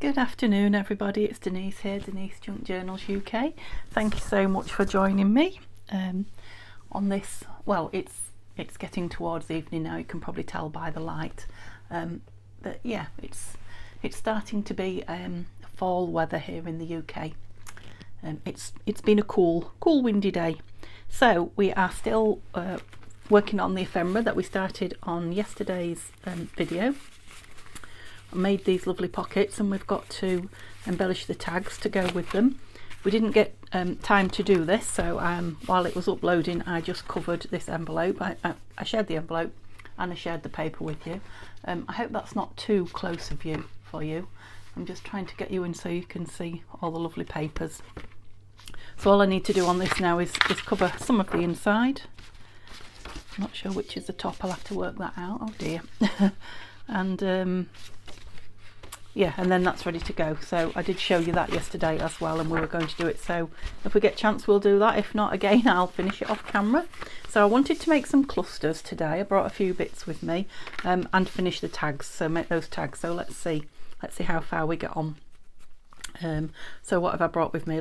Good afternoon everybody, it's Denise here, Denise Junk Journals UK. Thank you so much for joining me on this. Well, it's getting towards evening now, you can probably tell by the light, but yeah, it's starting to be fall weather here in the UK. It's been a cool windy day, so we are still working on the ephemera that we started on yesterday's video. I made these lovely pockets and we've got to embellish the tags to go with them. We didn't get time to do this, so while it was uploading I just covered this envelope. I shared the envelope and I shared the paper with you. I hope that's not too close of you for you. I'm just trying to get you in so you can see all the lovely papers. So all I need to do on this now is cover some of the inside. I'm not sure which is the top, I'll have to work that out. Oh dear. And yeah, and then that's ready to go. So I did show you that yesterday as well, and we were going to do it, so if we get a chance we'll do that. If not, again, I'll finish it off camera. So I wanted to make some clusters today. I brought a few bits with me and finish the tags, so make those tags. So let's see how far we get on. So what have I brought with me?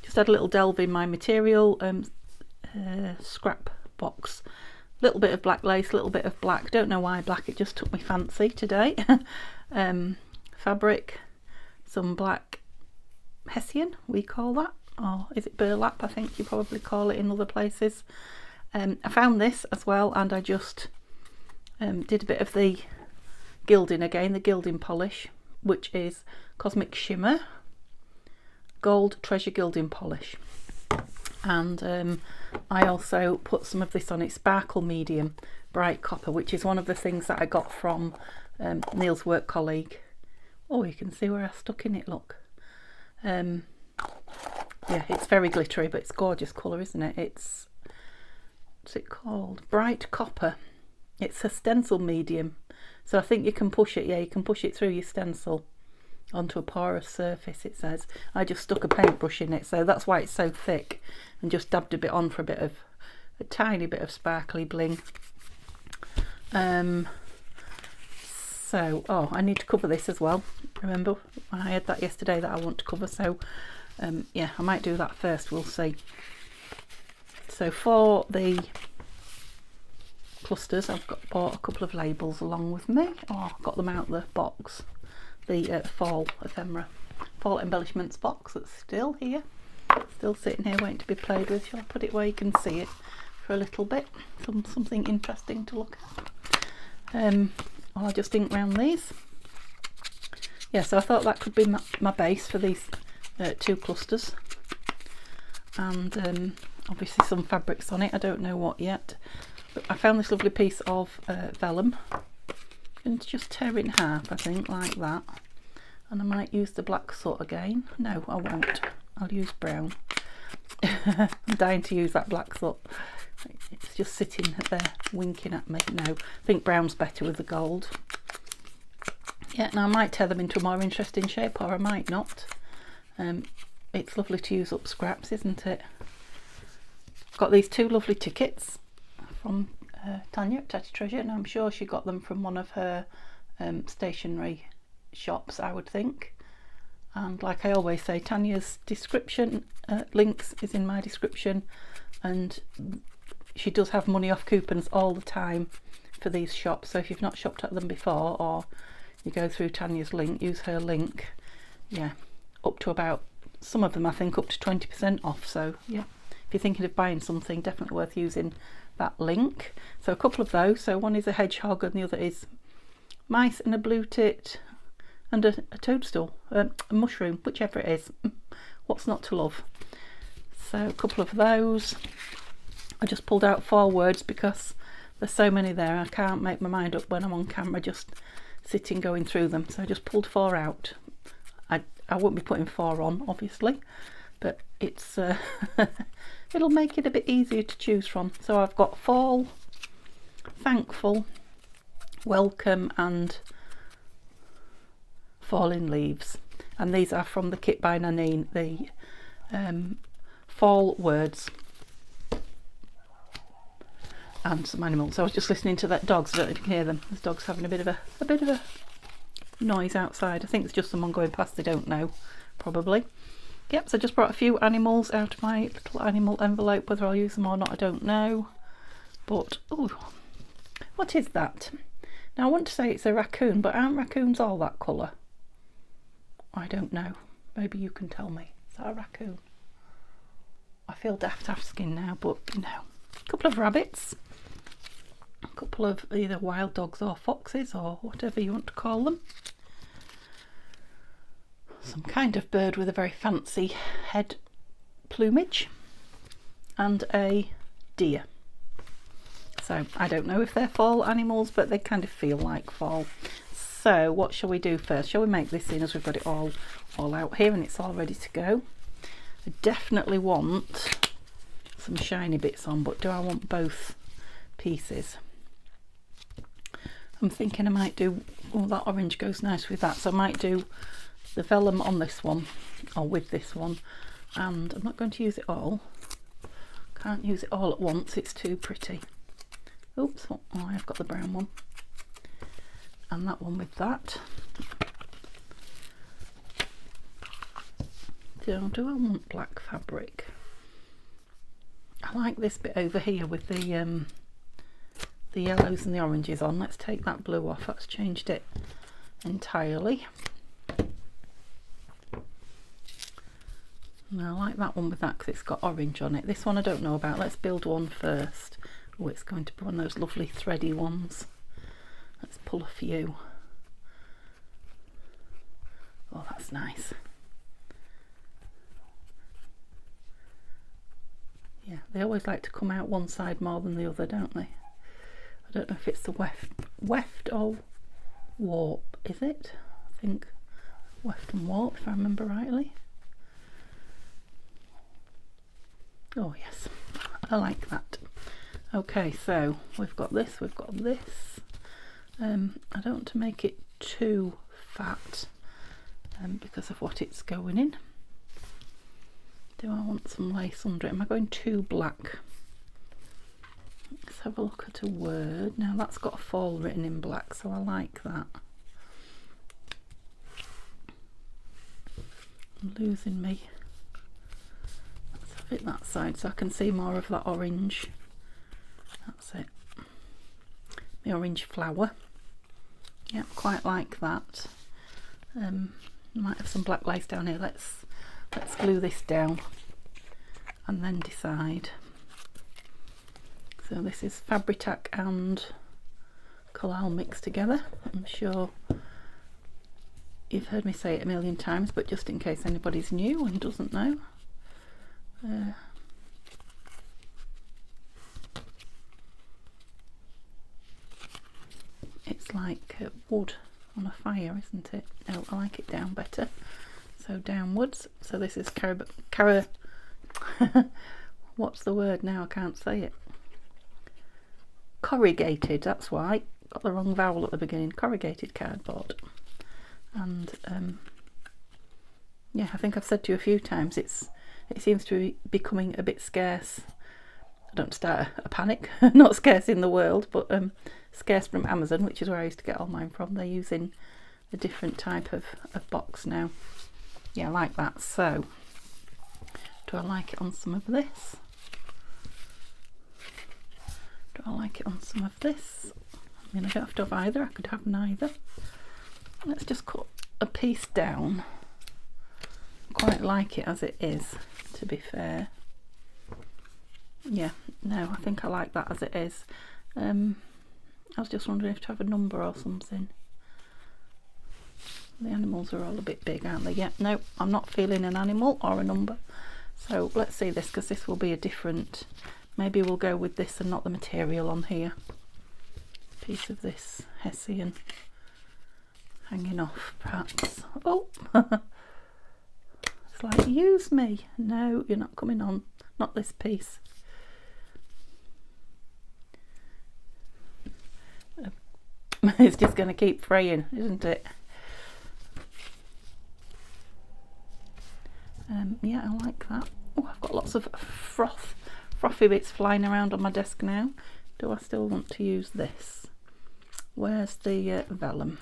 Just had a little delve in my material scrap box. Little bit of black lace, little bit of black, don't know why black, it just took me fancy today. Fabric, some black hessian, we call that, or is it burlap? I think you probably call it in other places. I found this as well, and I just did a bit of the gilding again, the gilding polish, which is Cosmic Shimmer Gold Treasure Gilding Polish. And I also put some of this on it, Sparkle Medium Bright Copper, which is one of the things that I got from Neil's work colleague. Oh, you can see where I stuck in it, look. Yeah, it's very glittery, but it's gorgeous colour, isn't it? What's it called? Bright Copper. It's a stencil medium, so I think you can push it, yeah, you can push it through your stencil onto a porous surface, it says. I just stuck a paintbrush in it, so that's why it's so thick, and just dabbed a bit on for a tiny bit of sparkly bling. So, oh, I need to cover this as well. Remember, I had that yesterday that I want to cover, so yeah, I might do that first, we'll see. So for the clusters, I've bought a couple of labels along with me. Oh, I've got them out of the box. The fall ephemera, fall embellishments box that's still here, still sitting here waiting to be played with. Shall I put it where you can see it for a little bit? Something interesting to look at. I'll just ink round these. Yeah, so I thought that could be my base for these two clusters, and obviously some fabrics on it. I don't know what yet, but I found this lovely piece of vellum. And just tear it in half, I think, like that. And I might use the black soot again. No, I won't. I'll use brown. I'm dying to use that black soot. It's just sitting there winking at me. No, I think brown's better with the gold. Yeah, now I might tear them into a more interesting shape, or I might not. It's lovely to use up scraps, isn't it? Got these two lovely tickets from Tanya at Tatty Treasure, and I'm sure she got them from one of her stationery shops, I would think. And like I always say, Tanya's description links is in my description, and she does have money off coupons all the time for these shops, so if you've not shopped at them before, or you go through Tanya's link, use her link, yeah, up to about, some of them I think up to 20% off. So yeah, if you're thinking of buying something, definitely worth using that link. So a couple of those, so one is a hedgehog and the other is mice and a blue tit and a toadstool, a mushroom, whichever it is. What's not to love? So a couple of those. I just pulled out 4 words because there's so many there, I can't make my mind up when I'm on camera just sitting going through them, so I just pulled 4 out. I won't be putting 4 on, obviously, but it's it'll make it a bit easier to choose from. So I've got fall, thankful, welcome, and falling leaves, and these are from the kit by Nanine, the fall words and some animals. So I was just listening to that dogs, I don't know if you can hear them. There's dogs having a bit of a noise outside. I think it's just someone going past, they don't know, probably. Yep, so I just brought a few animals out of my little animal envelope. Whether I'll use them or not, I don't know. But, oh, what is that? Now, I want to say it's a raccoon, but aren't raccoons all that colour? I don't know. Maybe you can tell me. Is that a raccoon? I feel daft asking now, but, you know. A couple of rabbits. A couple of either wild dogs or foxes or whatever you want to call them. Some kind of bird with a very fancy head plumage, and a deer. So I don't know if they're fall animals, but they kind of feel like fall. So what shall we do first? Shall we make this in as we've got it all out here and it's all ready to go? I definitely want some shiny bits on, but do I want both pieces? I'm thinking I might do, oh, that orange goes nice with that, so I might do the vellum on this one, or with this one, and I'm not going to use it all. Can't use it all at once, it's too pretty. Oops, oh, I've got the brown one. And that one with that. Do I want black fabric? I like this bit over here with the yellows and the oranges on. Let's take that blue off, that's changed it entirely. I like that one with that because it's got orange on it. This one I don't know about. Let's build one first. Oh, it's going to be one of those lovely thready ones. Let's pull a few. Oh, that's nice. Yeah, they always like to come out one side more than the other, don't they? I don't know if it's the weft or warp, is it? I think weft and warp, if I remember rightly. Oh yes, I like that. Okay, so we've got this, we've got this. I don't want to make it too fat because of what it's going in. Do I want some lace under it? Am I going too black? Let's have a look at a word. Now that's got a fall written in black, so I like that. I'm losing me. Let's have it that side so I can see more of that orange. That's it. The orange flower. Yeah, quite like that. Might have some black lace down here. Let's glue this down and then decide. So this is Fabri-Tac and Collal mixed together. I'm sure you've heard me say it a million times, but just in case anybody's new and doesn't know. It's like wood on a fire, isn't it? No, I like it down better. So downwards. So this is what's the word now? I can't say it. Corrugated, that's why. Got the wrong vowel at the beginning. Corrugated cardboard. And yeah, I think I've said to you a few times, it seems to be becoming a bit scarce. I don't start a panic. Not scarce in the world, but scarce from Amazon, which is where I used to get all mine from. They're using a different type of box now. Yeah, I like that. So do I like it on some of this? Do I like it on some of this? I mean, I don't have to have either. I could have neither. Let's just cut a piece down. I quite like it as it is, to be fair. Yeah, no, I think I like that as it is. I was just wondering if to have a number or something. The animals are all a bit big, aren't they? Yeah, no, I'm not feeling an animal or a number. So let's see this, because this will be a different, maybe we'll go with this and not the material on here. Piece of this Hessian hanging off, perhaps. Oh, it's like, use me. No, you're not coming on. Not this piece. It's just going to keep fraying, isn't it? Yeah, I like that. Oh, I've got lots of frothy bits flying around on my desk now. Do I still want to use this? Where's the vellum?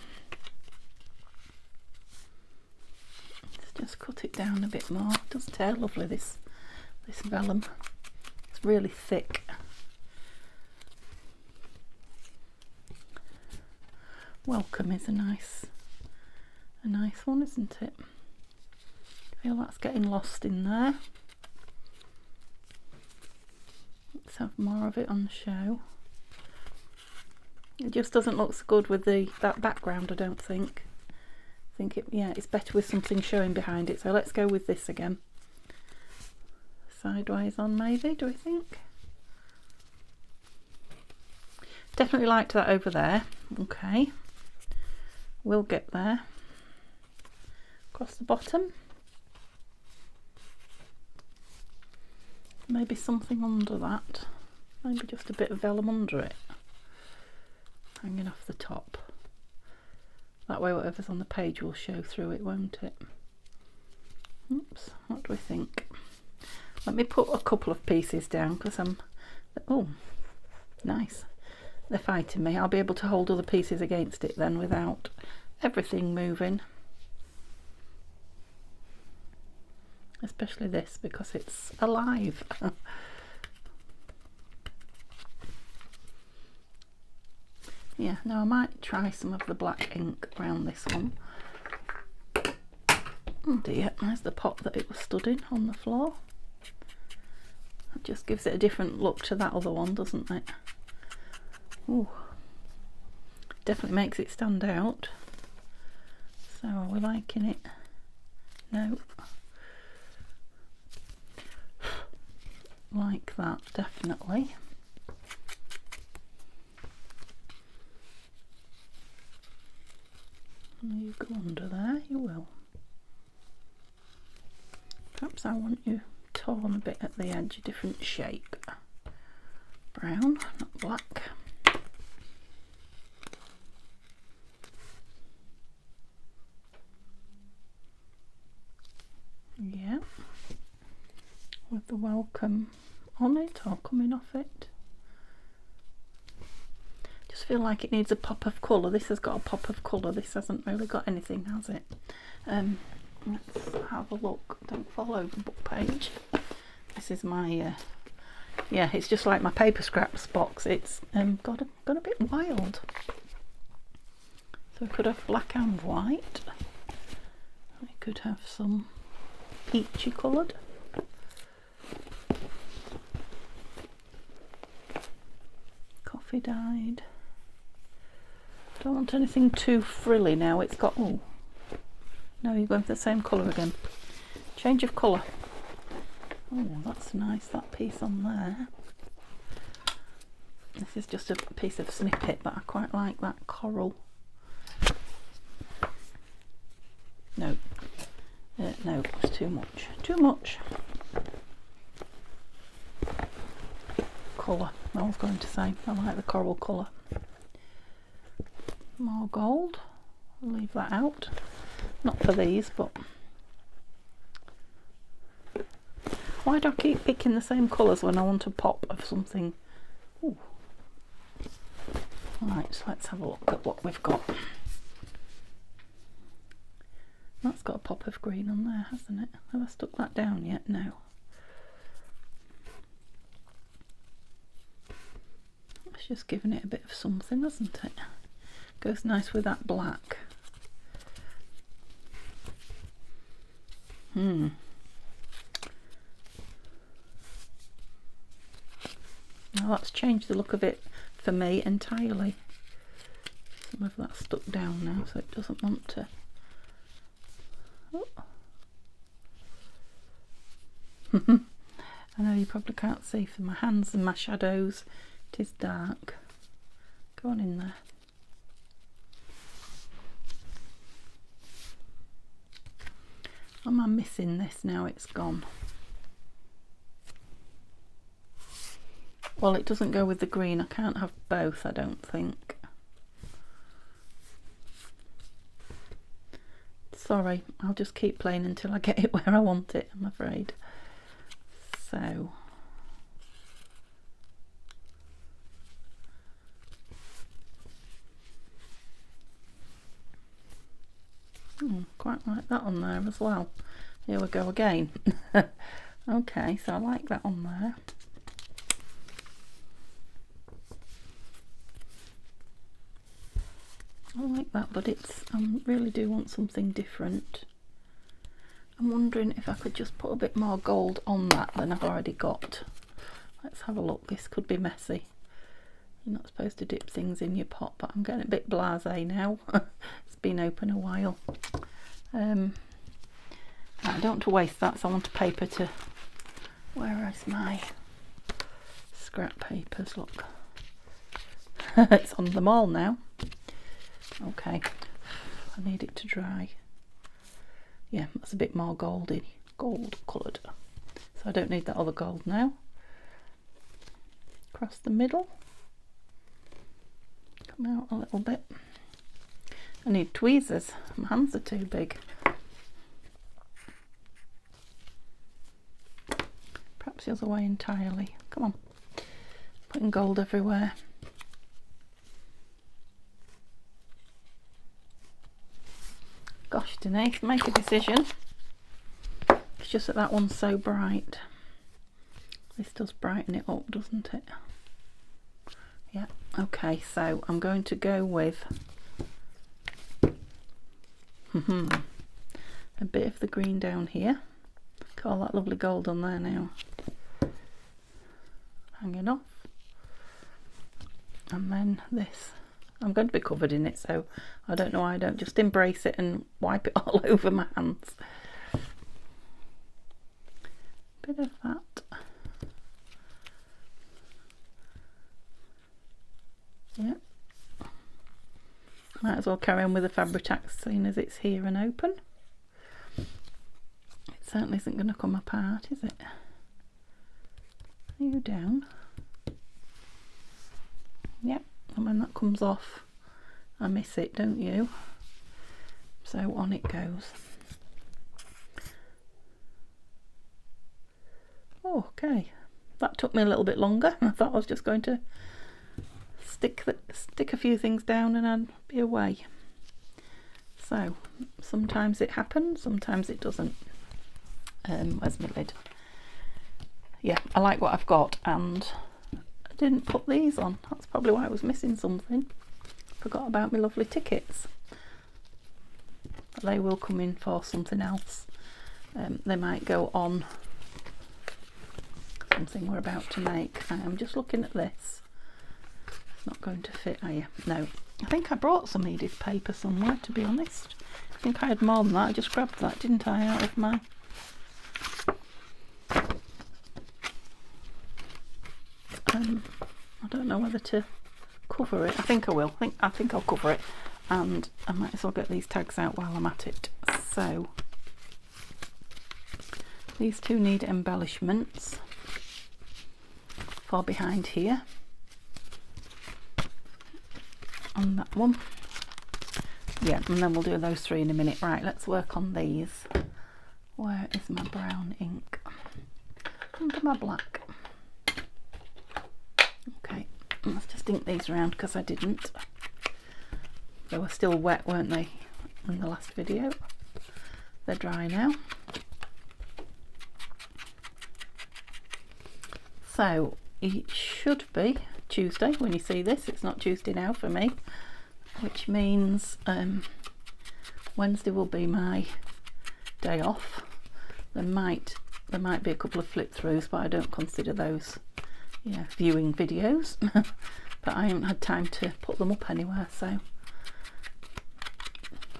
cut it down a bit more. It does tear lovely, this vellum. It's really thick. Welcome is a nice one, isn't it? I feel that's getting lost in there. Let's have more of it on the show. It just doesn't look so good with that background, I don't think. I think it's better with something showing behind it. So let's go with this again. Sideways on maybe, do we think? Definitely liked that over there. Okay. We'll get there. Across the bottom. Maybe something under that. Maybe just a bit of vellum under it. Hanging off the top. That way whatever's on the page will show through it, won't it? Oops, what do we think? Let me put a couple of pieces down because oh, nice. They're fighting me. I'll be able to hold other pieces against it then without everything moving. Especially this because it's alive. Yeah, now I might try some of the black ink around this one. Oh dear, there's the pot that it was stood in on the floor. It just gives it a different look to that other one, doesn't it? Ooh, definitely makes it stand out. So are we liking it? No. Like that, definitely. You go under there, you will. Perhaps I want you torn a bit at the edge, a different shape. Brown, not black. Yeah. With the welcome on it or coming off it. Just feel like it needs a pop of colour. This has got a pop of colour. This hasn't really got anything, has it? Let's have a look. Don't fall over the book page. This is my yeah, it's just like my paper scraps box. It's got a bit wild. So we could have black and white. We could have some peachy coloured. Coffee dyed. Don't want anything too frilly now. It's got, oh no, you're going for the same colour again. Change of colour. Oh, that's nice, that piece on there. This is just a piece of snippet, but I quite like that coral. No, no, it's too much. Too much colour. I was going to say I like the coral colour. More gold. I'll leave that out. Not for these, but why do I keep picking the same colours when I want a pop of something? Ooh. Right, so let's have a look at what we've got. That's got a pop of green on there, hasn't it? Have I stuck that down yet? No. It's just giving it a bit of something, hasn't it? Goes nice with that black. Now that's changed the look of it for me entirely. Some of that's stuck down now, so it doesn't want to. Oh. I know you probably can't see from my hands and my shadows. It is dark. Go on in there. Am I missing this now? It's gone. Well, it doesn't go with the green. I can't have both, I don't think. Sorry, I'll just keep playing until I get it where I want it, I'm afraid. So quite like that on there as well. Here we go again. Okay, so I like that on there. I like that, but it's, I really do want something different. I'm wondering if I could just put a bit more gold on that than I've already got. Let's have a look. This could be messy. You're not supposed to dip things in your pot, but I'm getting a bit blasé now. It's been open a while. I don't want to waste that, so I want a paper to... Where is my scrap papers? Look. It's on them all now. Okay, I need it to dry. Yeah, that's a bit more gold coloured. So I don't need that other gold now. Across the middle. Come out a little bit. I need tweezers. My hands are too big. Perhaps the other way entirely. Come on. Putting gold everywhere. Gosh, Denise, make a decision. It's just that one's so bright. This does brighten it up, doesn't it? Yeah, okay, so I'm going to go with a bit of the green down here. Look at all that lovely gold on there now. Hanging off. And then this. I'm going to be covered in it, so I don't know why I don't just embrace it and wipe it all over my hands. Bit of that. Yeah. Might as well carry on with the Fabri-Tac, seeing as it's here and open. It certainly isn't going to come apart, is it? Are you down? Yep. And when that comes off, I miss it, don't you? So on it goes. Okay, that took me a little bit longer. I thought I was just going to stick a few things down and I'd be away. So sometimes it happens, sometimes it doesn't. Where's my lid? Yeah, I like what I've got, and I didn't put these on. That's probably why I was missing something. Forgot about my lovely tickets. But they will come in for something else. They might go on something we're about to make. I'm just looking at this. It's not going to fit, are you? No. I think I brought some Edith paper somewhere, to be honest. I think I had more than that. I just grabbed that, didn't I, out of my... I don't know whether to cover it. I think I will. I think I'll cover it, and I might as well get these tags out while I'm at it. So these two need embellishments for behind here, and that one. Yeah, and then we'll do those three in a minute. Right, let's work on these. Where is my brown ink? Under my black. Okay, let's just ink these around because I didn't. They were still wet, weren't they, in the last video? They're dry now. So it should be Tuesday when you see this. It's not Tuesday now for me, which means Wednesday will be my day off. There might be a couple of flip throughs, but I don't consider those, yeah, viewing videos. But I haven't had time to put them up anywhere, so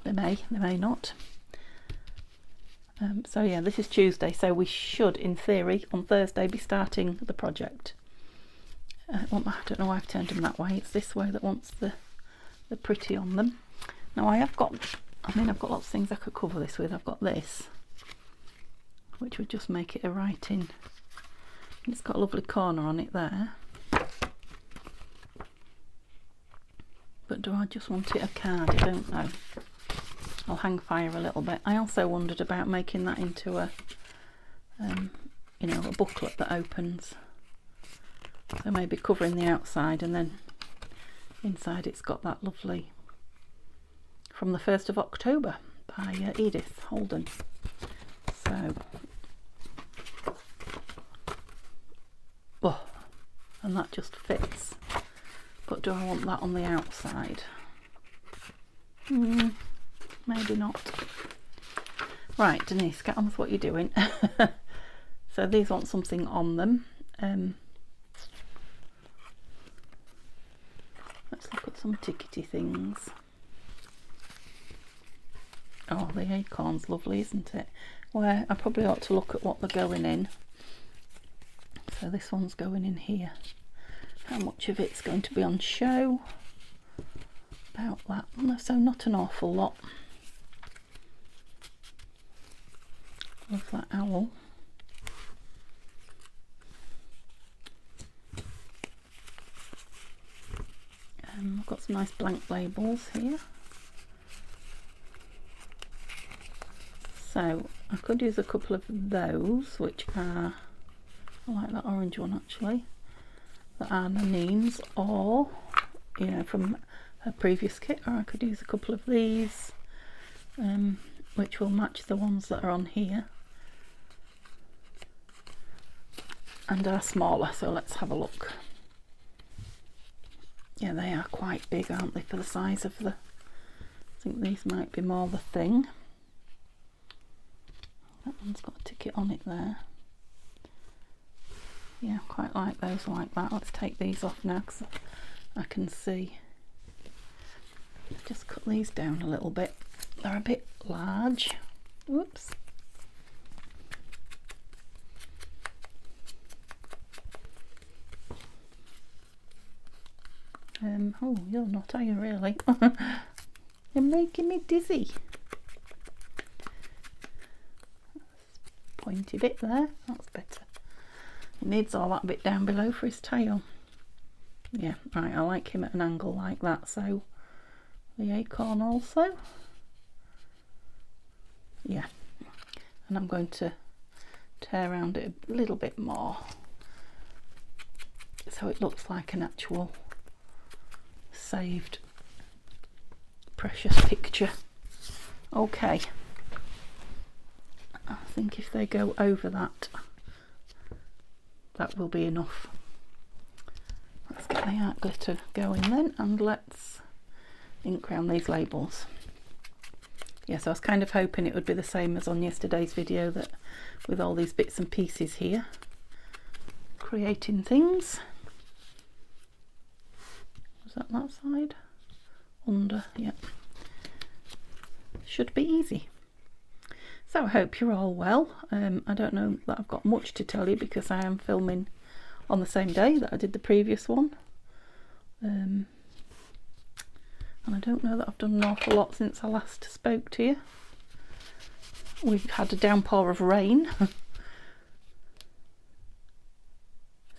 they may not. So yeah, this is Tuesday, so we should, in theory, on Thursday be starting the project. I don't know why I've turned them that way. It's this way that wants the pretty on them. Now I've got lots of things I could cover this with. I've got this, which would just make it a writing. It's got a lovely corner on it there. But do I just want it a card? I don't know. I'll hang fire a little bit. I also wondered about making that into a a booklet that opens. So maybe covering the outside, and then inside it's got that lovely From the 1st of October by Edith Holden. So So, oh, and that just fits. But do I want that on the outside? Maybe not. Right, Denise, get on with what you're doing. So these want something on them. Let's look at some tickety things. Oh, the acorn's lovely, isn't it? Where I probably ought to look at what they're going in. So this one's going in here. How much of it's going to be on show? About that. So not an awful lot. Love that owl. I've got some nice blank labels here. So I could use a couple of those, which are, I like that orange one actually, that are Nanine's, or, you know, from her previous kit, or I could use a couple of these, which will match the ones that are on here and are smaller. So let's have a look. Yeah, they are quite big, aren't they, for the size of the, I think these might be more the thing. That one's got a ticket on it there. Yeah, quite like those like that. Let's take these off now because I can see. Just cut these down a little bit. They're a bit large. Whoops. Oh, you're not, are you really? You're making me dizzy. Pointy bit there, that's better. He needs all that bit down below for his tail. Yeah, right, I like him at an angle like that. So the acorn also. Yeah, and I'm going to tear around it a little bit more so it looks like an actual saved precious picture. Okay, I think if they go over that, that will be enough. Let's get the art glitter going then, and let's ink around these labels. Yes, I was kind of hoping it would be the same as on yesterday's video, that with all these bits and pieces here, creating things. Was that that side? Under, yeah. Should be easy. So I hope you're all well. I don't know that I've got much to tell you because I am filming on the same day that I did the previous one. And I don't know that I've done an awful lot since I last spoke to you. We've had a downpour of rain. Is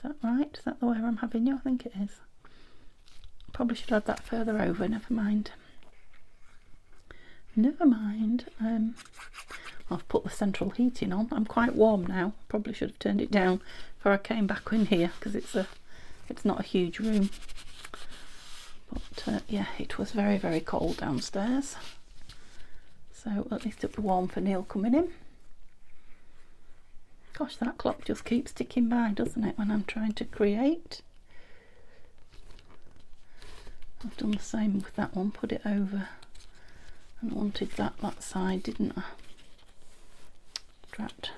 that right? Is that the way I'm having you? I think it is. Probably should add that further over, never mind. Never mind. I've put the central heating on. I'm quite warm now. Probably should have turned it down before I came back in here because it's not a huge room. But yeah, it was very, very cold downstairs. So at least it'll be warm for Neil coming in. Gosh, that clock just keeps ticking by, doesn't it, when I'm trying to create? I've done the same with that one, put it over. And wanted that side, didn't I? Drat.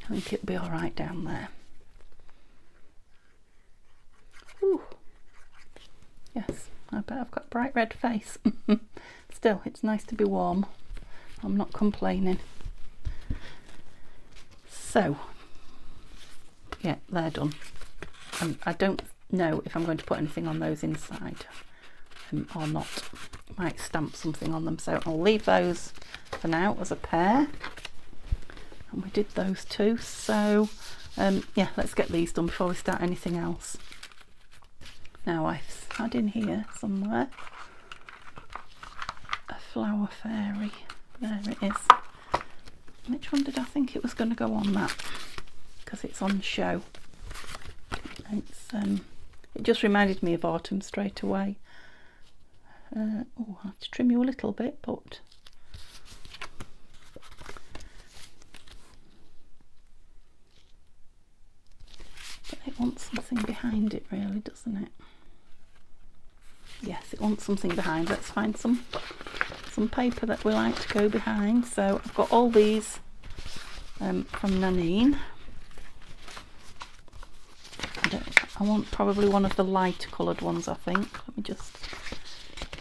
I think it'll be alright down there. Ooh. Yes, I bet I've got a bright red face. Still, it's nice to be warm. I'm not complaining. So, yeah, they're done. And I don't know if I'm going to put anything on those inside or not. Might stamp something on them, so I'll leave those for now as a pair. And we did those two, so yeah, let's get these done before we start anything else. Now I've had in here somewhere a flower fairy. There it is. Which one did I think it was going to go on that? Because it's on show. It's it just reminded me of autumn straight away. Oh, I'll have to trim you a little bit, but it wants something behind it, really, doesn't it? Yes, it wants something behind. Let's find some paper that we like to go behind. So I've got all these from Nanine. I want probably one of the lighter coloured ones, I think. Let me just,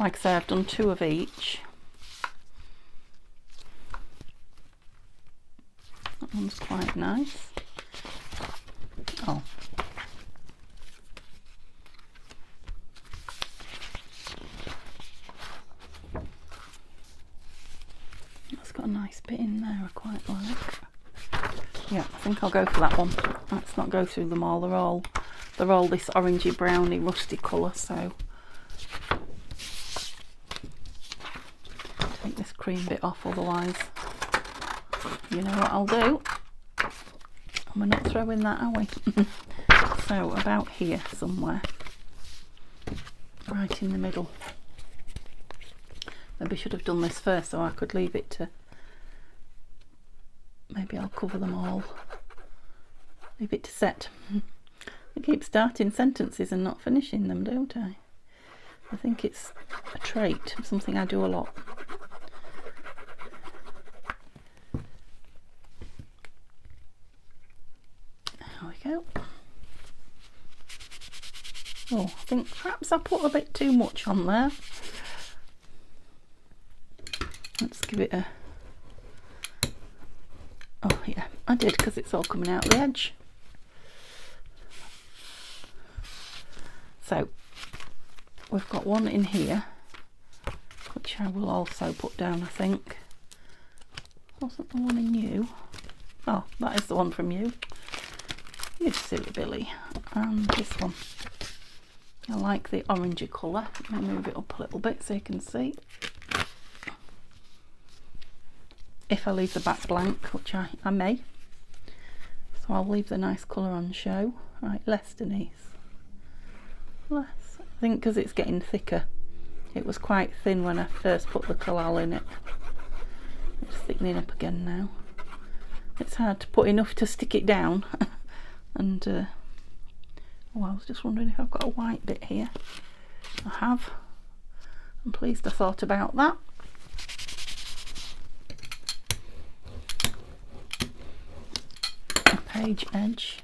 like I say, I've done 2 of each. That one's quite nice. Oh. That's got a nice bit in there I quite like. Yeah, I think I'll go for that one. Let's not go through them all. They're all this orangey browny rusty colour, so take this cream bit off, otherwise you know what I'll do. And we're not throwing that, are we? So about here somewhere, right in the middle. Maybe I should have done this first so I could leave it to, maybe I'll cover them all, leave it to set. I keep starting sentences and not finishing them, don't I? I think it's a trait, something I do a lot. There we go. Oh, I think perhaps I put a bit too much on there. Let's give it a... Oh yeah, I did, because it's all coming out the edge. So we've got one in here, which I will also put down, I think. Wasn't the one in you? Oh, that is the one from you. You silly Billy. And this one. I like the orangey colour. Let me move it up a little bit so you can see. If I leave the back blank, which I may. So I'll leave the nice colour on show. Right, less, Denise. Less. I think because it's getting thicker. It was quite thin when I first put the collal in it. It's thickening up again now. It's hard to put enough to stick it down. And oh, I was just wondering if I've got a white bit here. I have. I'm pleased I thought about that. A page edge.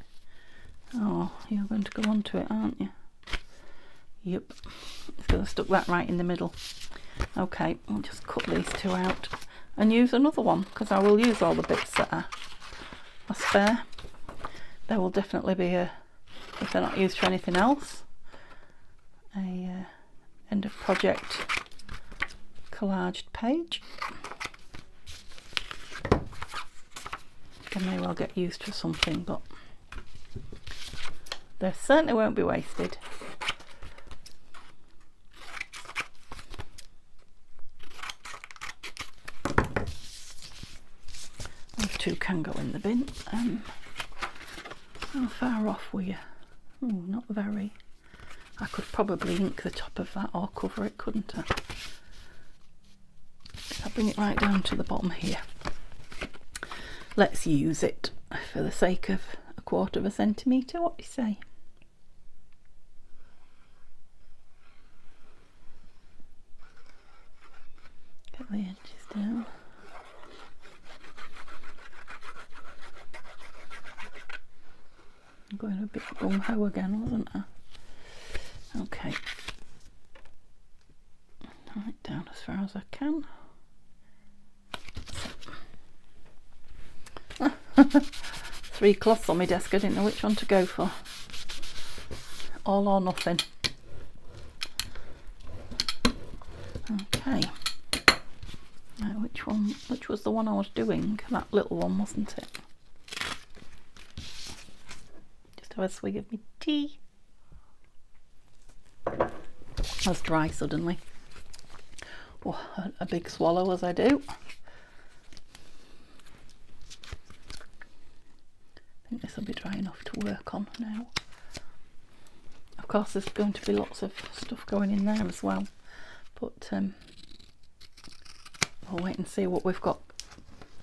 Oh, you're going to go onto it, aren't you? Yep. It's because I stuck that right in the middle. Okay, I'll just cut these 2 out and use another one, because I will use all the bits that are spare. There will definitely be a, if they're not used for anything else, a end of project collaged page. They may well get used for something, but they certainly won't be wasted. Those 2 can go in the bin. How far off were you? Oh, not very. I could probably ink the top of that or cover it, couldn't I? I'll bring it right down to the bottom here. Let's use it for the sake of 1/4 centimetre. What do you say? Get the edges down. I'm going a bit gung-ho again, wasn't I? Okay. Right down as far as I can. 3 cloths on my desk, I didn't know which one to go for. All or nothing. Okay. Right, which was the one I was doing? That little one, wasn't it? Just have a swig of my tea. I was dry suddenly. Oh, a big swallow as I do. I think this will be dry enough to work on now. Of course there's going to be lots of stuff going in there as well. But we'll wait and see what we've got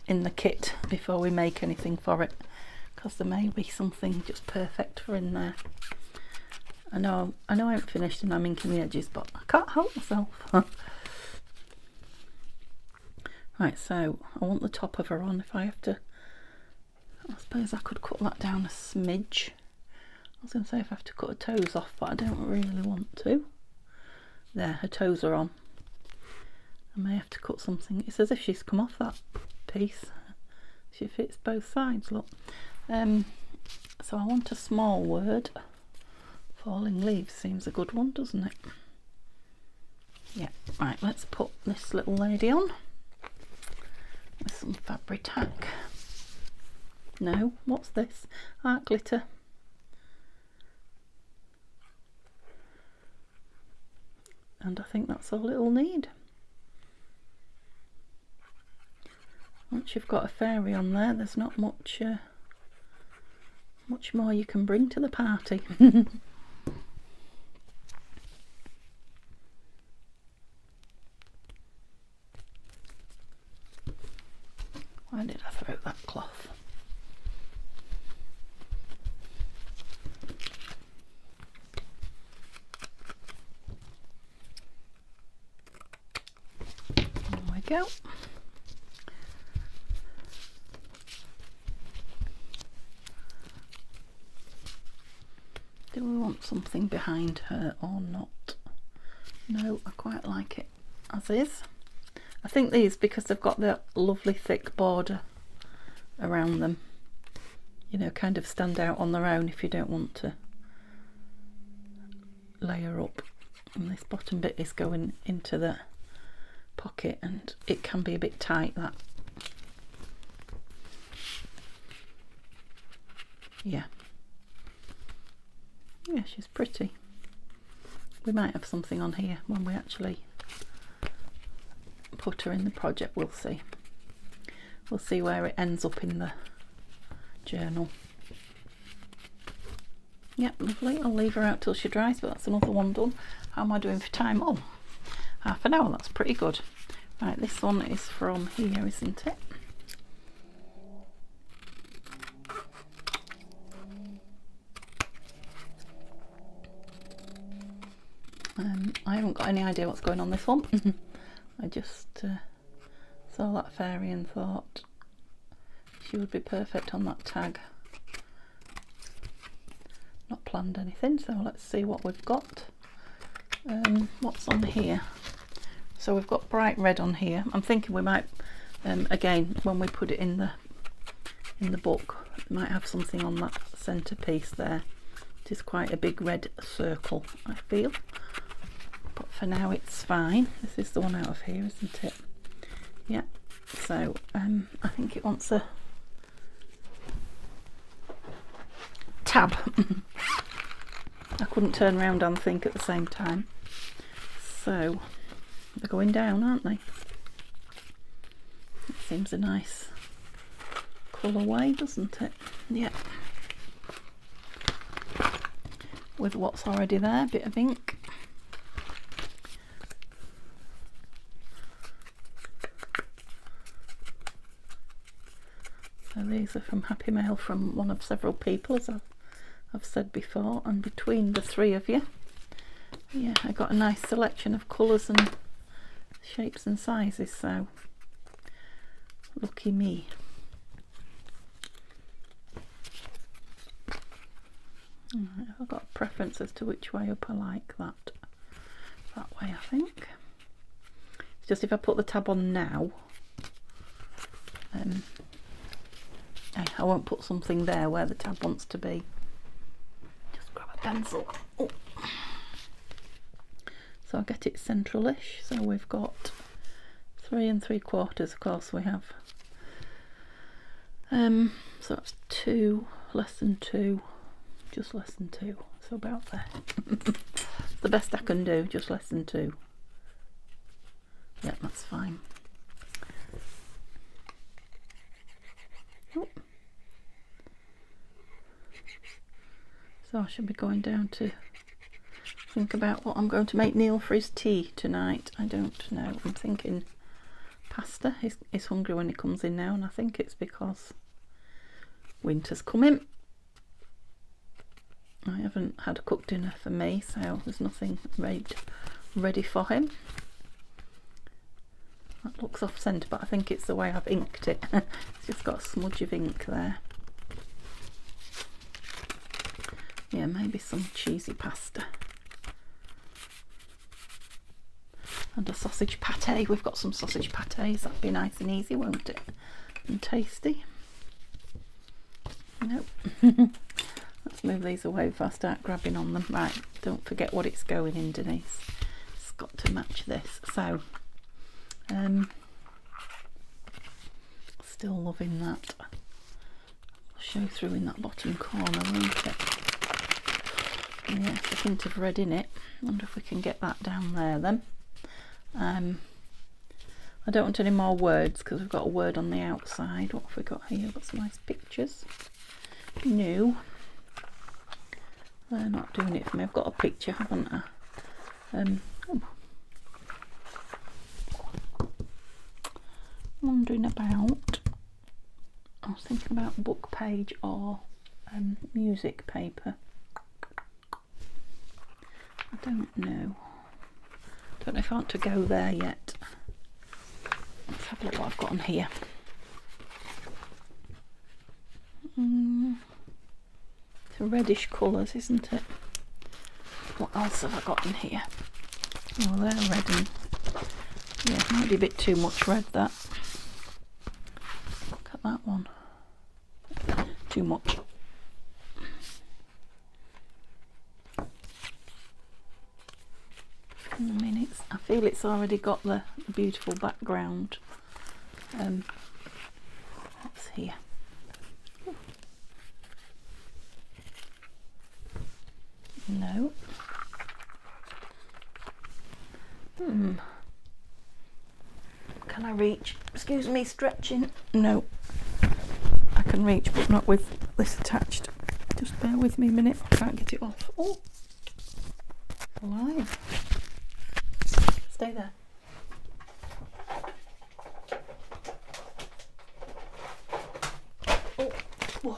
in the kit before we make anything for it, because there may be something just perfect for in there. I know I haven't finished and I'm inking the edges, but I can't help myself. Right, so I want the top of her on. If I have to, I suppose I could cut that down a smidge. I was going to say if I have to cut her toes off, but I don't really want to. There, her toes are on. I may have to cut something. It's as if she's come off that piece. She fits both sides, look. So I want a small word. Falling leaves seems a good one, doesn't it? Yeah, right, let's put this little lady on with some fabric tack. No, what's this? Art glitter. And I think that's all it'll need. Once you've got a fairy on there, there's not much much more you can bring to the party. Why did I throw that cloth? There we go. Do we want something behind her or not? No, I quite like it as is. I think these, because they've got that lovely thick border around them, you know, kind of stand out on their own if you don't want to layer up. And this bottom bit is going into the pocket and it can be a bit tight, that. Yeah. Yeah, she's pretty. We might have something on here when we actually put her in the project. We'll see. We'll see where it ends up in the journal. Yep, lovely. I'll leave her out till she dries, but that's another one done. How am I doing for time? Oh, half an hour. That's pretty good. Right, this one is from here, isn't it? I haven't got any idea what's going on this one. I just saw that fairy and thought she would be perfect on that tag. Not planned anything, so let's see what we've got. What's on here? So we've got bright red on here. I'm thinking we might, again, when we put it in the book, we might have something on that centerpiece there. It is quite a big red circle, I feel. But for now it's fine. This is the one out of here, isn't it? Yeah. So I think it wants a tab. I couldn't turn around and think at the same time. So they're going down, aren't they? It seems a nice colourway, doesn't it? Yeah. With what's already there, a bit of ink. So these are from Happy Mail from one of several people, as I've said before, and between the three of you, yeah, I got a nice selection of colours and shapes and sizes, so lucky me. Right, I've got a preference as to which way up I like that. That way, I think. It's just if I put the tab on now, I won't put something there where the tab wants to be. Just grab a pencil. Oh. So I'll get it central-ish. So we've got 3 3/4. Of course we have. So that's 2, less than 2, just less than 2. So about there. It's the best I can do, just less than 2. Yeah, that's fine. Oh. So I should be going down to Think about what I'm going to make Neil for his tea tonight. I don't know. I'm thinking pasta. He's hungry when he comes in now, and I think it's because winter's coming. I haven't had a cooked dinner for me, so there's nothing ready for him. That looks off centre, but I think it's the way I've inked it. It's just got a smudge of ink there. Yeah, maybe some cheesy pasta. And a sausage pâté. We've got some sausage pâtés. That'd be nice and easy, won't it? And tasty. Nope. Let's move these away before I start grabbing on them. Right, don't forget what it's going in, Denise. It's got to match this. So, still loving that. Show through in that bottom corner, won't it? Yeah, it's a hint of red in it. Wonder if we can get that down there then. I don't want any more words because we've got a word on the outside. What have we got here? We've got some nice pictures. New. They're not doing it for me. I've got a picture, haven't I? Wondering about. I was thinking about book page or music paper. I don't know. Don't know if I want to go there yet. Let's have a look what I've got on here. It's a reddish colours, isn't it? What else have I got in here? Oh, they're red and yeah, might be a bit too much red, that. Look at that one. Too much. I mean, I feel it's already got the beautiful background. What's here? No. Can I reach? Excuse me, stretching. No. I can reach, but not with this attached. Just bear with me a minute. I can't get it off. Oh, alive. Stay there. Oh, whoa.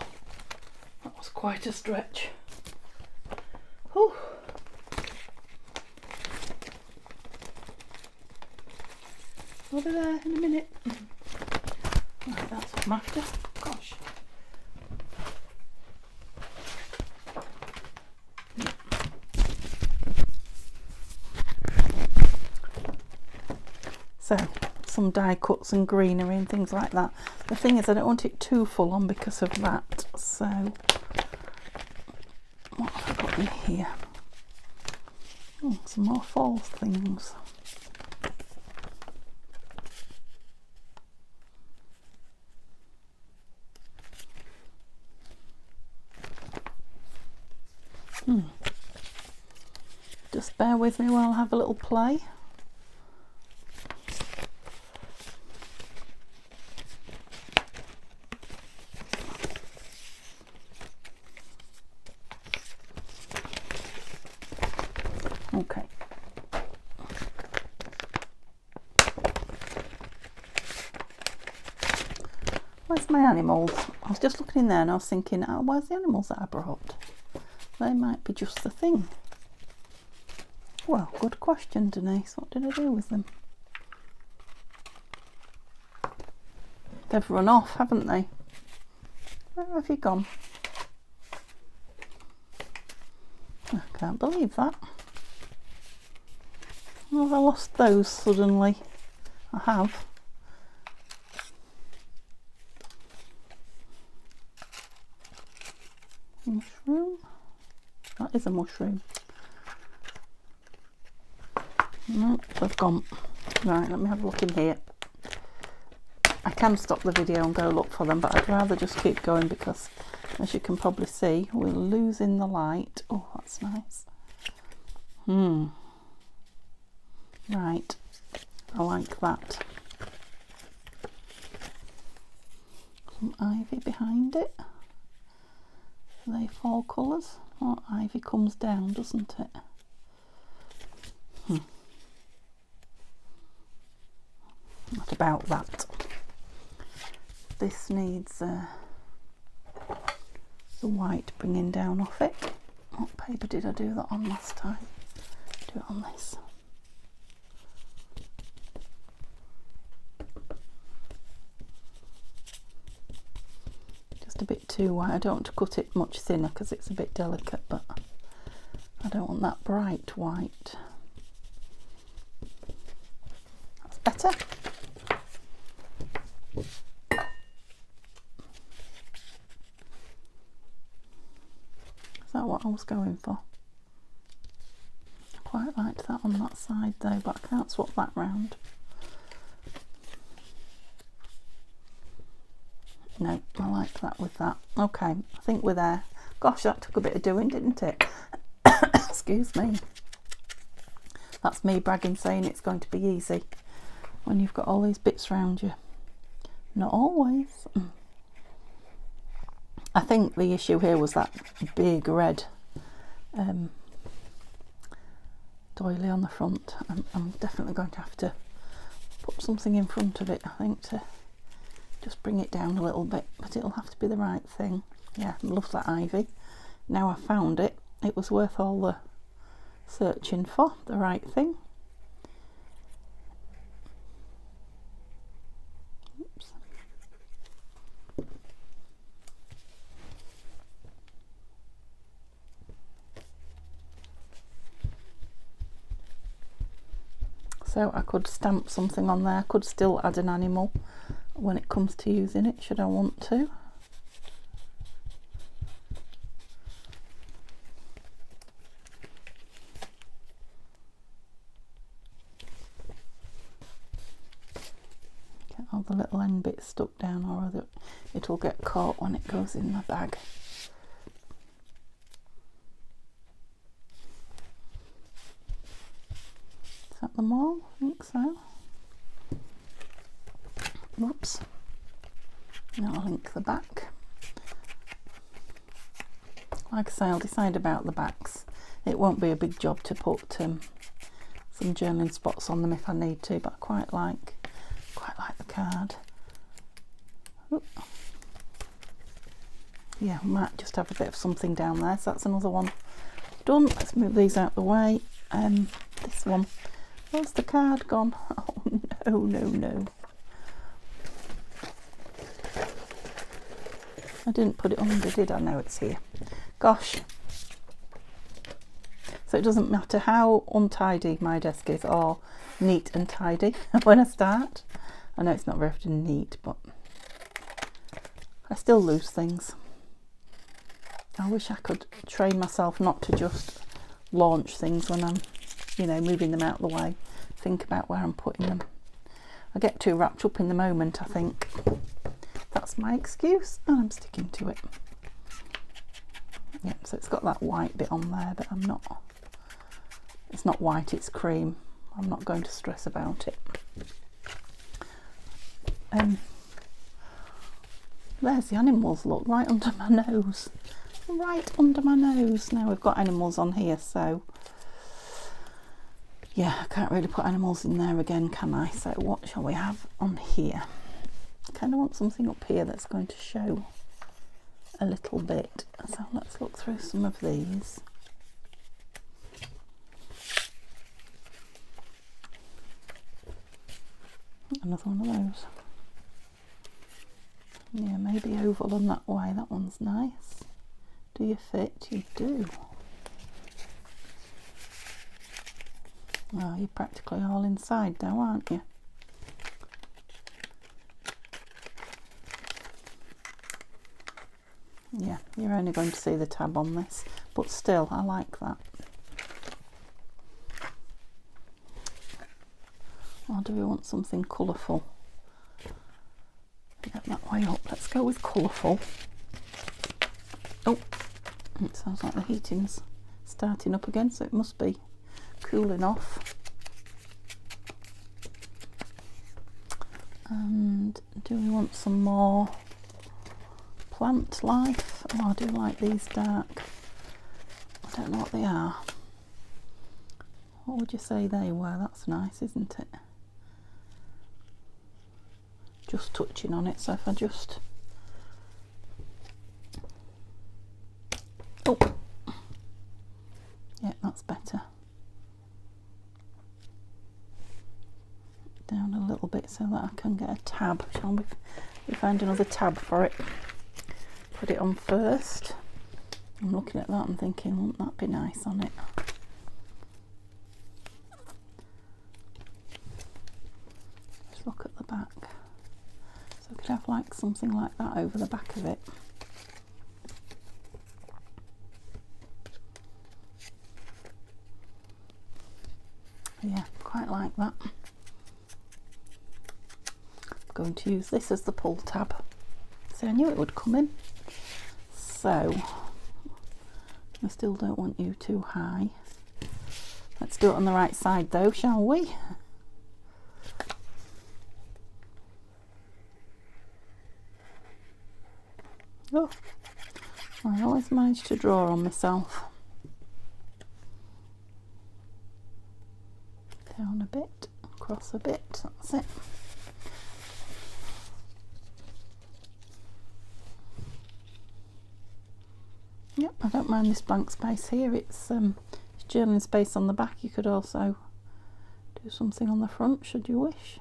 That was quite a stretch. Whew. I'll be there in a minute. Right, that's what I'm after. Gosh. So, some die cuts and greenery and things like that. The thing is, I don't want it too full on because of that. So, what have I got in here? Oh, some more fall things. Just bear with me while I have a little play. Okay. Where's my animals? I was just looking in there and I was thinking, oh, where's the animals that I brought? They might be just the thing. Well, good question, Denise. What did I do with them? They've run off, haven't they? Where have you gone? I can't believe that. Oh, have I lost those suddenly? I have. Mushroom? That is a mushroom. No, they've gone. Right, let me have a look in here. I can stop the video and go look for them, but I'd rather just keep going because, as you can probably see, we're losing the light. Oh, that's nice. Right, I like that. Some ivy behind it. Are they fall colours? Oh, ivy comes down, doesn't it? What about that? This needs the white bringing down off it. What paper did I do that on last time? Do it on this. Just a bit too white. I don't want to cut it much thinner because it's a bit delicate, but I don't want that bright white. That's better. Is that what I was going for? I quite liked that on that side though, but I can't swap that round. No, I like that with that. Okay, I think we're there. Gosh, that took a bit of doing, didn't it? Excuse me. That's me bragging, saying it's going to be easy when you've got all these bits around you. Not always. I think the issue here was that big red doily on the front. I'm definitely going to have to put something in front of it, I think, to just bring it down a little bit, but it'll have to be the right thing. Yeah, I love that ivy. Now I found it, it was worth all the searching for the right thing. Oops. So I could stamp something on there, I could still add an animal when it comes to using it, should I want to. Get all the little end bits stuck down, or it'll get caught when it goes in the bag. Is that them all? I think so. Whoops. Now I'll link the back. Like I say, I'll decide about the backs. It won't be a big job to put some journaling spots on them if I need to, but I quite like the card. Oop. Yeah, I might just have a bit of something down there, so that's another one done. Let's move these out the way. This one, where's the card gone? Oh no. I didn't put it under, did I? No, it's here. Gosh. So it doesn't matter how untidy my desk is, or neat and tidy when I start. I know it's not very often neat, but I still lose things. I wish I could train myself not to just launch things when I'm, moving them out of the way. Think about where I'm putting them. I get too wrapped up in the moment, I think. That's my excuse, and I'm sticking to it. Yeah, so it's got that white bit on there, but it's not white, it's cream. I'm not going to stress about it. There's the animals, look, right under my nose. Right under my nose. Now we've got animals on here, so yeah, I can't really put animals in there again, can I? So what shall we have on here? I kind of want something up here that's going to show a little bit. So let's look through some of these. Another one of those. Yeah, maybe oval on that way. That one's nice. Do you fit? You do. Well, you're practically all inside now, aren't you? Yeah, you're only going to see the tab on this, but still, I like that. Or do we want something colourful? Get that way up. Let's go with colourful. Oh, it sounds like the heating's starting up again, so it must be cooling off. And do we want some more plant life? Oh, I do like these dark. I don't know what they are. What would you say they were? That's nice, isn't it? Just touching on it, so if I just... Oh! Yeah, that's better. Down a little bit so that I can get a tab. Shall we find another tab for it? Put it on first. I'm looking at that and thinking, wouldn't that be nice on it? Just look at the back. So I could have like something like that over the back of it. Yeah, quite like that. I'm going to use this as the pull tab. See, I knew it would come in. So, I still don't want you too high. Let's do it on the right side though, shall we? Oh, I always manage to draw on myself. Down a bit, across a bit, that's it. Yep, I don't mind this blank space here. It's journaling space on the back. You could also do something on the front should you wish.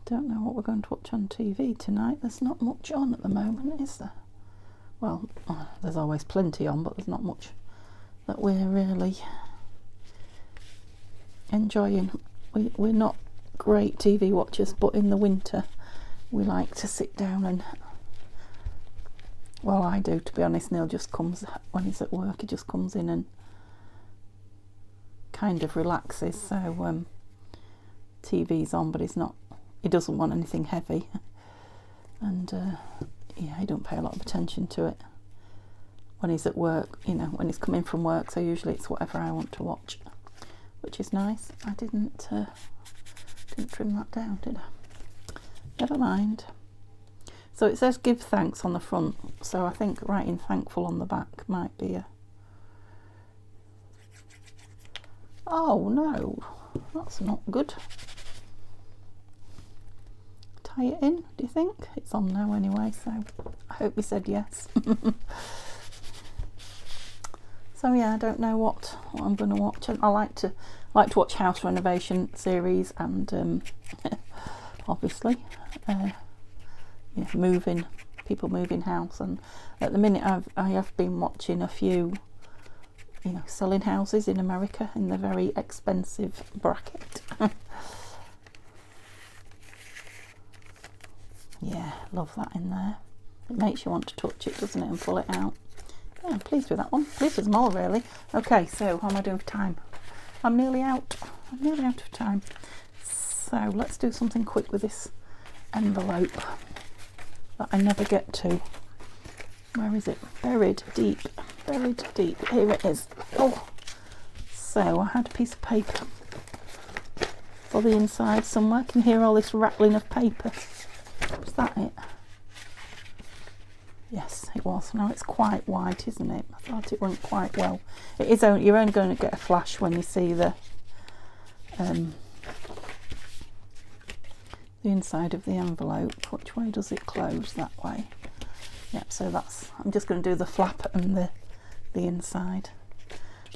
Don't know what we're going to watch on TV tonight. There's not much on at the moment, is there? Well, there's always plenty on, but there's not much that we're really enjoying. We're not great TV watchers, but in the winter we like to sit down and, well, I do, to be honest. Neil just comes, when he's at work, he just comes in and kind of relaxes. So TV's on, but he doesn't want anything heavy, and yeah, he don't pay a lot of attention to it when he's at work, you know, when he's coming from work. So usually it's whatever I want to watch, which is nice. I didn't trim that down, did I? Never mind. So it says give thanks on the front, so I think writing thankful on the back might be a... Oh no, that's not good. Tie it in, do you think? It's on now anyway, so I hope we said yes. So yeah, I don't know what I'm going to watch. I like to watch house renovation series, and obviously yeah, people moving house. And at the minute I have been watching a few, you know, selling houses in America in the very expensive bracket. Yeah, love that in there. It makes you want to touch it, doesn't it, and pull it out. Yeah, I'm pleased with that one. Pleased with them all, really. Okay, so how am I doing for time? I'm nearly out. I'm nearly out of time. So let's do something quick with this envelope that I never get to. Where is it? Buried deep. Buried deep. Here it is. Oh, so I had a piece of paper for the inside somewhere. I can hear all this rattling of paper. Was that it? Yes, it was. Now it's quite white, isn't it? I thought it went quite well. It is only, you're only going to get a flash when you see the inside of the envelope. Which way does it close? That way. Yep, so that's, I'm just going to do the flap and the inside.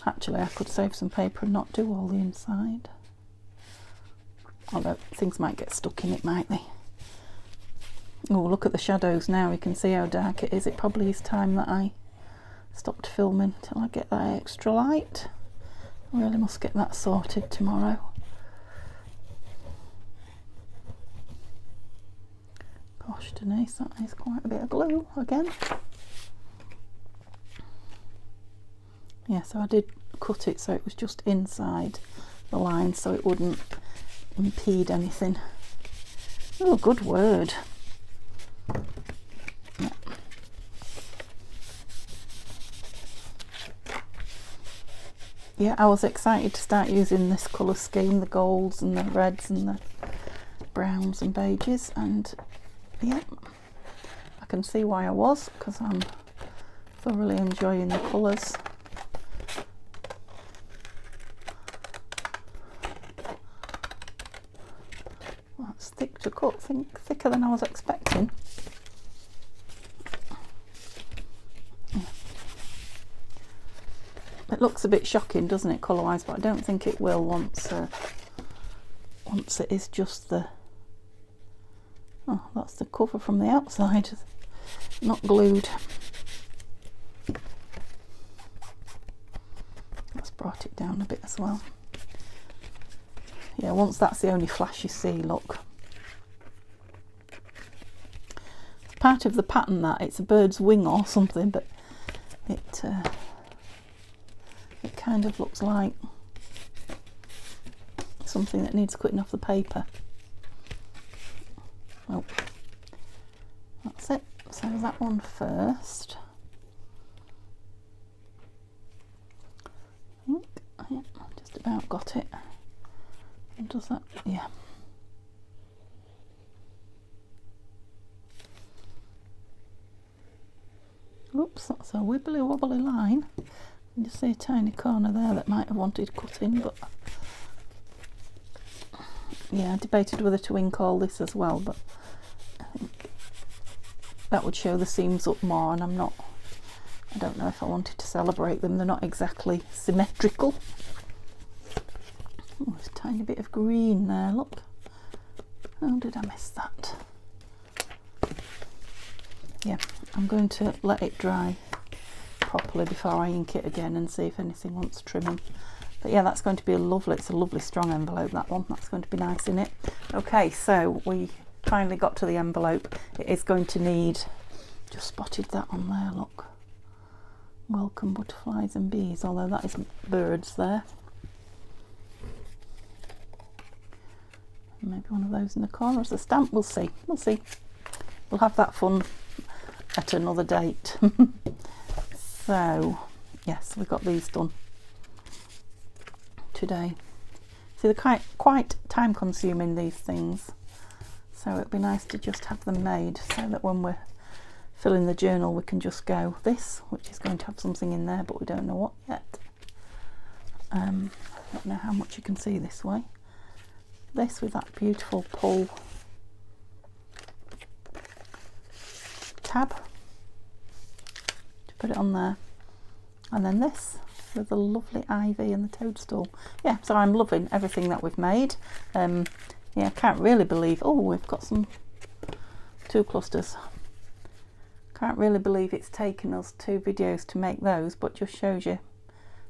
Actually, I could save some paper and not do all the inside. Although things might get stuck in it, might they? Oh, look at the shadows now. You can see how dark it is. It probably is time that I stopped filming till I get that extra light. I really must get that sorted tomorrow. Gosh, Denise, that is quite a bit of glue again. Yeah, so I did cut it so it was just inside the line so it wouldn't impede anything. Oh, good word. Yeah. Yeah, I was excited to start using this colour scheme, the golds and the reds and the browns and beiges, and yeah, I can see why I was, because I'm thoroughly enjoying the colours. Well, it's thick to cut, thicker than I was expecting. It looks a bit shocking, doesn't it, colour-wise, but I don't think it will once it is just the... Oh, that's the cover from the outside, not glued. Let's brought it down a bit as well. Yeah, once that's the only flash you see, look. It's part of the pattern that, it's a bird's wing or something, but it kind of looks like something that needs cutting off the paper. Well, that's it. So that one first. Yeah, just about got it. And does that? Yeah. Oops, that's a wibbly wobbly line. You just see a tiny corner there that might have wanted cutting, but yeah, I debated whether to ink all this as well, but I think that would show the seams up more, and I don't know if I wanted to celebrate them. They're not exactly symmetrical. Oh, there's a tiny bit of green there, look. How did I miss that? Yeah, I'm going to let it dry properly before I ink it again and see if anything wants trimming. But yeah, that's going to be it's a lovely strong envelope, that one. That's going to be nice in it. Okay, so we finally got to the envelope. It is going to need, just spotted that on there, look. Welcome butterflies and bees, although that is birds there. Maybe one of those in the corner as a stamp, we'll see. We'll see. We'll have that fun at another date. So, yes, we got these done today. See, they're quite time consuming, these things. So it'd be nice to just have them made so that when we're filling the journal we can just go this, which is going to have something in there, but we don't know what yet. I don't know how much you can see this way. This with that beautiful pull tab to put it on there, and then this with the lovely ivy and the toadstool. Yeah, so I'm loving everything that we've made. Yeah, I can't really believe, oh, we've got some 2 clusters. Can't really believe it's taken us 2 videos to make those, but just shows you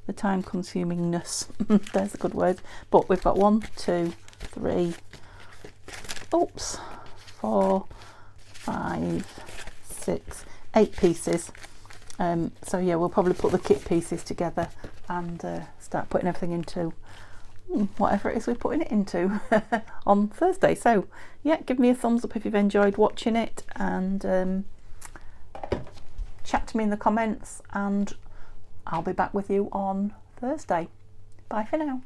the time consumingness. There's a good word. But we've got 1, 2, 3, oops, 4, 5, 6, 8 pieces. So yeah, we'll probably put the kit pieces together and start putting everything into whatever it is we're putting it into on Thursday. So yeah, give me a thumbs up if you've enjoyed watching it, and chat to me in the comments, and I'll be back with you on Thursday. Bye for now.